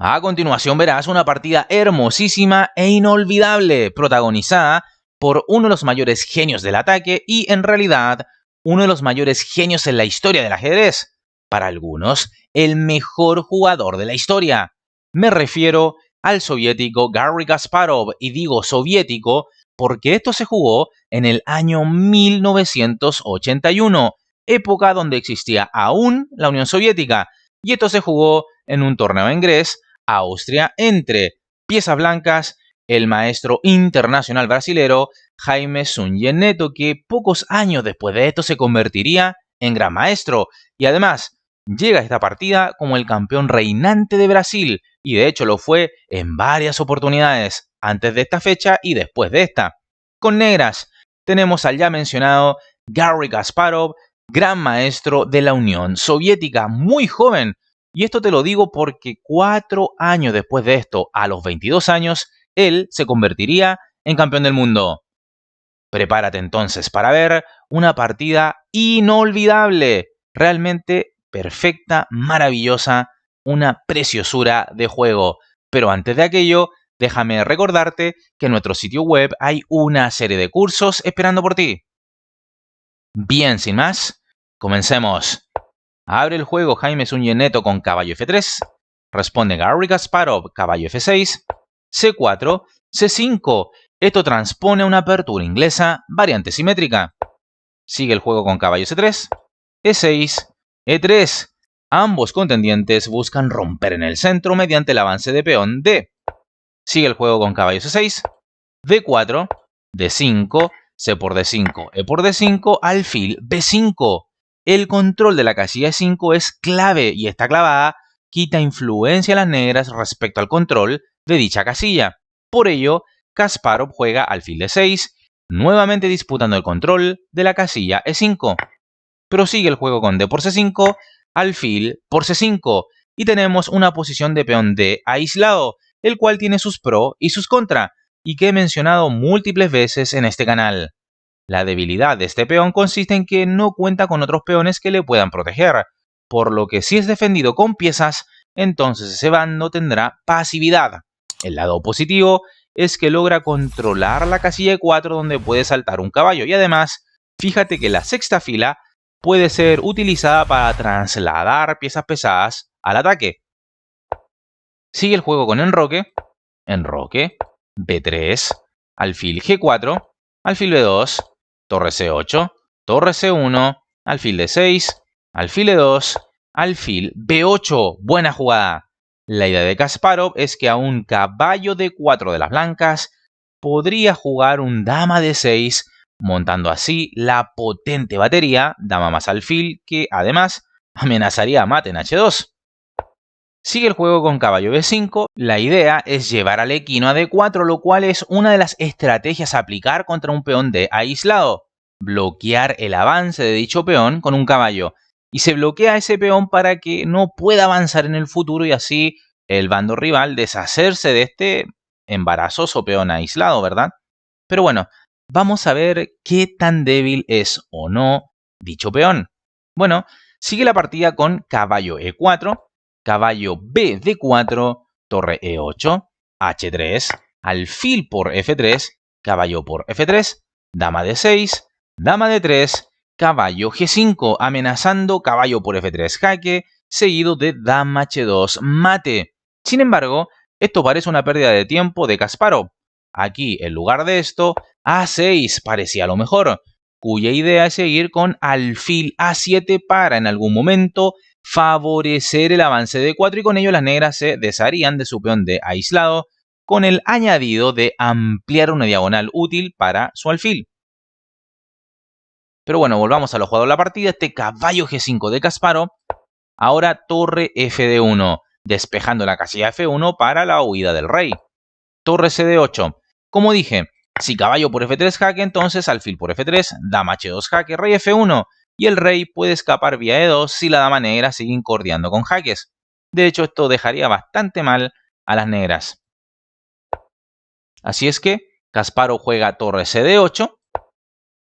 A continuación verás una partida hermosísima e inolvidable, protagonizada por uno de los mayores genios del ataque y, en realidad, uno de los mayores genios en la historia del ajedrez. Para algunos, el mejor jugador de la historia. Me refiero al soviético Garry Kasparov, y digo soviético porque esto se jugó en el año 1981, época donde existía aún la Unión Soviética, y esto se jugó en un torneo inglés, Austria, entre piezas blancas, el maestro internacional brasilero Jaime Sunyer Neto, que pocos años después de esto se convertiría en gran maestro, y además llega a esta partida como el campeón reinante de Brasil, y de hecho lo fue en varias oportunidades, antes de esta fecha y después de esta. Con negras tenemos al ya mencionado Garry Kasparov, gran maestro de la Unión Soviética, muy joven. Y esto te lo digo porque 4 años después de esto, a los 22 años, él se convertiría en campeón del mundo. Prepárate entonces para ver una partida inolvidable, realmente perfecta, maravillosa, una preciosura de juego. Pero antes de aquello, déjame recordarte que en nuestro sitio web hay una serie de cursos esperando por ti. Bien, sin más, comencemos. Abre el juego Jaime Sunyer Neto con caballo F3. Responde Garry Kasparov, caballo F6. C4, C5. Esto transpone una apertura inglesa, variante simétrica. Sigue el juego con caballo C3. E6, E3. Ambos contendientes buscan romper en el centro mediante el avance de peón D. Sigue el juego con caballo C6. D4, D5, C por D5, E por D5, alfil B5. El control de la casilla E5 es clave y esta clavada quita influencia a las negras respecto al control de dicha casilla. Por ello, Kasparov juega alfil D6, nuevamente disputando el control de la casilla E5. Prosigue el juego con D por C5, alfil por C5, y tenemos una posición de peón D aislado, el cual tiene sus pro y sus contra, y que he mencionado múltiples veces en este canal. La debilidad de este peón consiste en que no cuenta con otros peones que le puedan proteger, por lo que si es defendido con piezas, entonces ese bando tendrá pasividad. El lado positivo es que logra controlar la casilla E4 donde puede saltar un caballo, y además, fíjate que la sexta fila puede ser utilizada para trasladar piezas pesadas al ataque. Sigue el juego con enroque, B3, alfil G4, alfil B2, torre C8, torre C1, alfil D6, alfil E2, alfil B8. Buena jugada. La idea de Kasparov es que a un caballo D4 de las blancas podría jugar un dama D6, montando así la potente batería dama más alfil, que además amenazaría a mate en H2. Sigue el juego con caballo B5, la idea es llevar al equino a D4, lo cual es una de las estrategias a aplicar contra un peón D aislado. Bloquear el avance de dicho peón con un caballo, y se bloquea ese peón para que no pueda avanzar en el futuro y así el bando rival deshacerse de este embarazoso peón aislado, ¿verdad? Pero bueno, vamos a ver qué tan débil es o no dicho peón. Bueno, sigue la partida con caballo E4, caballo B D4, torre E8, H3, alfil por F3, caballo por F3, dama D6, dama D3, caballo G5, amenazando caballo por F3 jaque, seguido de dama H2 mate. Sin embargo, esto parece una pérdida de tiempo de Kasparov. Aquí, en lugar de esto, A6 parecía lo mejor, cuya idea es seguir con alfil A7 para en algún momento favorecer el avance de D4 y con ello las negras se desharían de su peón D aislado, con el añadido de ampliar una diagonal útil para su alfil. Pero bueno, volvamos a lo jugado de la partida. Este caballo G5 de Kasparov, ahora torre Fd1, despejando la casilla F1 para la huida del rey. Torre CD8. Como dije, si caballo por F3 jaque, entonces alfil por F3, dama H2 jaque, rey F1. Y el rey puede escapar vía E2 si la dama negra sigue incordiando con jaques. De hecho, esto dejaría bastante mal a las negras. Así es que Kasparov juega torre CD8.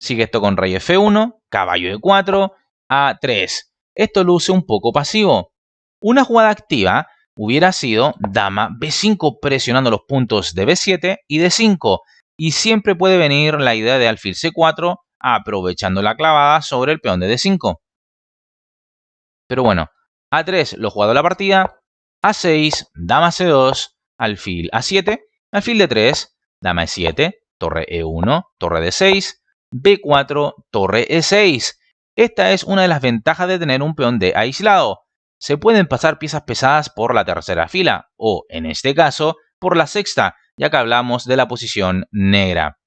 Sigue esto con rey F1, caballo E4, A3. Esto luce un poco pasivo. Una jugada activa hubiera sido dama B5 presionando los puntos de B7 y D5. Y siempre puede venir la idea de alfil C4 aprovechando la clavada sobre el peón de D5. Pero bueno, A3 lo jugado la partida, A6, dama C2, alfil A7, alfil D3, dama E7, torre E1, torre D6, B4, torre E6. Esta es una de las ventajas de tener un peón D aislado. Se pueden pasar piezas pesadas por la tercera fila, o, en este caso, por la sexta, ya que hablamos de la posición negra.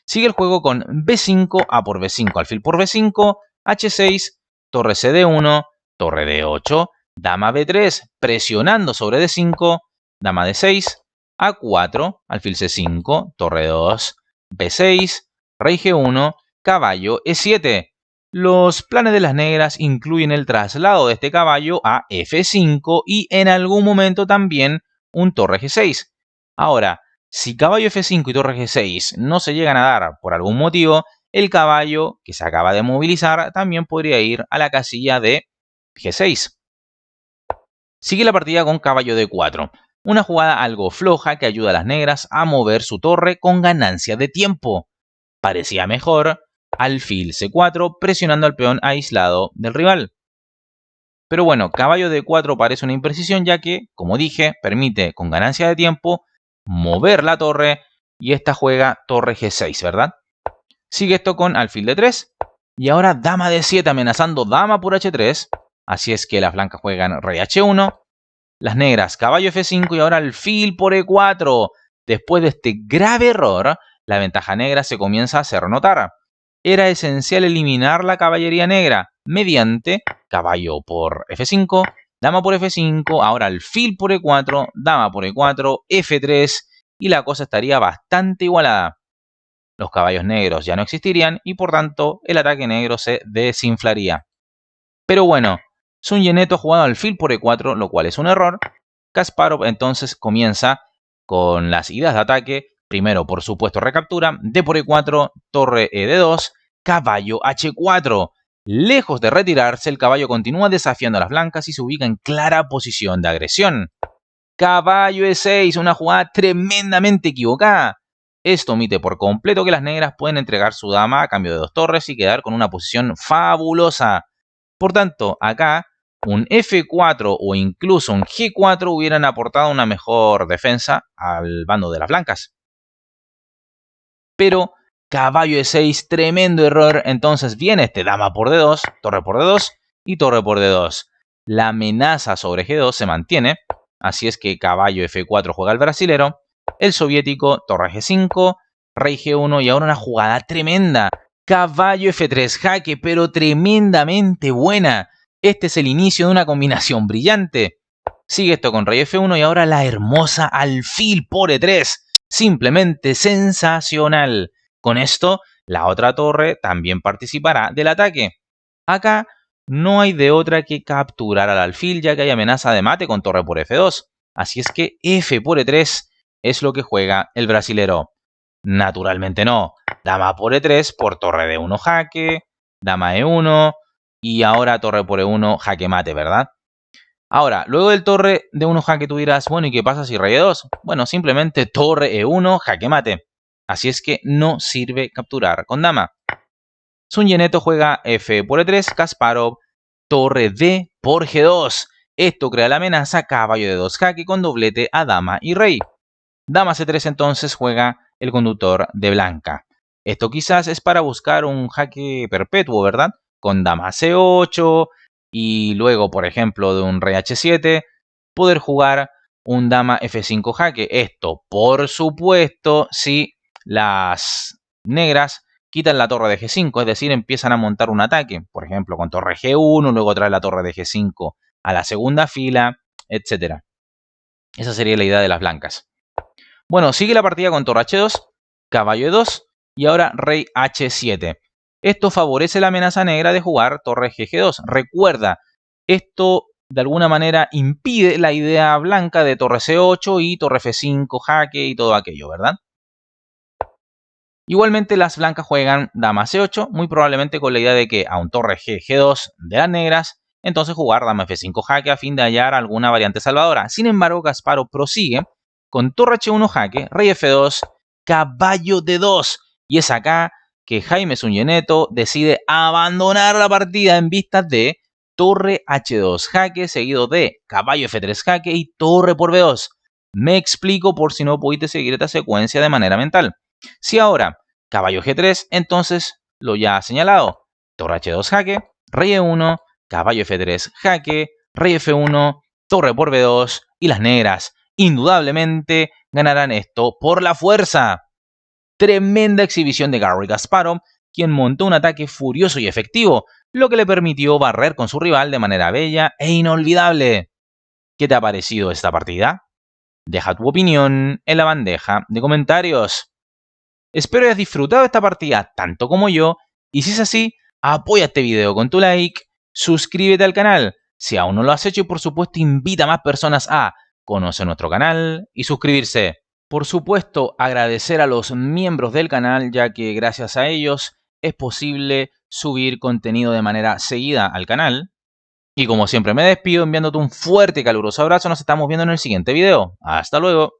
Sigue el juego con B5, A por B5, alfil por B5, H6, torre CD1, torre D8, dama B3, presionando sobre D5, dama D6, A4, alfil C5, torre 2, B6, rey G1, caballo E7. Los planes de las negras incluyen el traslado de este caballo a F5 y en algún momento también un torre G6. Ahora, si caballo F5 y torre G6 no se llegan a dar por algún motivo, el caballo que se acaba de movilizar también podría ir a la casilla de G6. Sigue la partida con caballo D4, una jugada algo floja que ayuda a las negras a mover su torre con ganancia de tiempo. Parecía mejor alfil C4 presionando al peón aislado del rival. Pero bueno, caballo D4 parece una imprecisión ya que, como dije, permite con ganancia de tiempo mover la torre y esta juega torre G6, ¿verdad? Sigue esto con alfil D3 y ahora dama D7 amenazando dama por H3. Así es que las blancas juegan rey H1, las negras caballo F5 y ahora alfil por E4. Después de este grave error, la ventaja negra se comienza a hacer notar. Era esencial eliminar la caballería negra mediante caballo por F5, dama por F5, ahora alfil por E4, dama por E4, F3 y la cosa estaría bastante igualada. Los caballos negros ya no existirían y por tanto el ataque negro se desinflaría. Pero bueno, Sun Yeneto ha jugado alfil por E4, lo cual es un error. Kasparov entonces comienza con las ideas de ataque. Primero, por supuesto, recaptura, D por E4, torre ED2, caballo H4. Lejos de retirarse, el caballo continúa desafiando a las blancas y se ubica en clara posición de agresión. Caballo E6, una jugada tremendamente equivocada. Esto omite por completo que las negras pueden entregar su dama a cambio de 2 torres y quedar con una posición fabulosa. Por tanto, acá un F4 o incluso un G4 hubieran aportado una mejor defensa al bando de las blancas. Pero caballo E6, tremendo error. Entonces viene este dama por D2, torre por D2 y torre por D2. La amenaza sobre G2 se mantiene. Así es que caballo F4 juega el brasilero. El soviético, torre G5, rey G1 y ahora una jugada tremenda. Caballo F3, jaque, pero tremendamente buena. Este es el inicio de una combinación brillante. Sigue esto con rey F1 y ahora la hermosa alfil por E3. Simplemente sensacional. Con esto, la otra torre también participará del ataque. Acá no hay de otra que capturar al alfil, ya que hay amenaza de mate con torre por F2. Así es que F por E3 es lo que juega el brasilero. Naturalmente no. Dama por E3 por torre D1 jaque, dama E1 y ahora torre por E1 jaque mate, ¿verdad? Ahora, luego del torre D1 jaque tú dirás, bueno, ¿y qué pasa si rey E2? Bueno, simplemente torre E1 jaque mate. Así es que no sirve capturar con dama. Sun Yeneto juega F por E3, Kasparov, torre D por G2. Esto crea la amenaza caballo de 2 jaque con doblete a dama y rey. Dama C3 entonces juega el conductor de blanca. Esto quizás es para buscar un jaque perpetuo, ¿verdad? Con dama C8 y luego, por ejemplo, de un rey H7, poder jugar un dama F5 jaque. Esto, por supuesto, si las negras quitan la torre de G5, es decir, empiezan a montar un ataque, por ejemplo, con torre G1, luego trae la torre de G5 a la segunda fila, etc. Esa sería la idea de las blancas. Bueno, sigue la partida con torre H2, caballo E2 y ahora rey H7. Esto favorece la amenaza negra de jugar torre GG2. Recuerda, esto de alguna manera impide la idea blanca de torre C8 y torre F5 jaque y todo aquello, ¿verdad? Igualmente las blancas juegan dama C8, muy probablemente con la idea de que a un torre G2 de las negras entonces jugar dama F5 jaque a fin de hallar alguna variante salvadora. Sin embargo, Kasparov prosigue con torre H1 jaque, rey F2, caballo D2. Y es acá que Jaime Zunyeneto decide abandonar la partida en vistas de torre H2 jaque, seguido de caballo F3 jaque y torre por B2. Me explico por si no pudiste seguir esta secuencia de manera mental. Si ahora caballo G3, entonces lo ya señalado, torre H2 jaque, rey E1, caballo F3 jaque, rey F1, torre por B2 y las negras indudablemente ganarán esto por la fuerza. Tremenda exhibición de Garry Kasparov, quien montó un ataque furioso y efectivo, lo que le permitió barrer con su rival de manera bella e inolvidable. ¿Qué te ha parecido esta partida? Deja tu opinión en la bandeja de comentarios. Espero hayas disfrutado de esta partida tanto como yo, y si es así, apoya este video con tu like, suscríbete al canal si aún no lo has hecho y por supuesto invita a más personas a conocer nuestro canal y suscribirse. Por supuesto, agradecer a los miembros del canal, ya que gracias a ellos es posible subir contenido de manera seguida al canal. Y como siempre me despido enviándote un fuerte y caluroso abrazo. Nos estamos viendo en el siguiente video. ¡Hasta luego!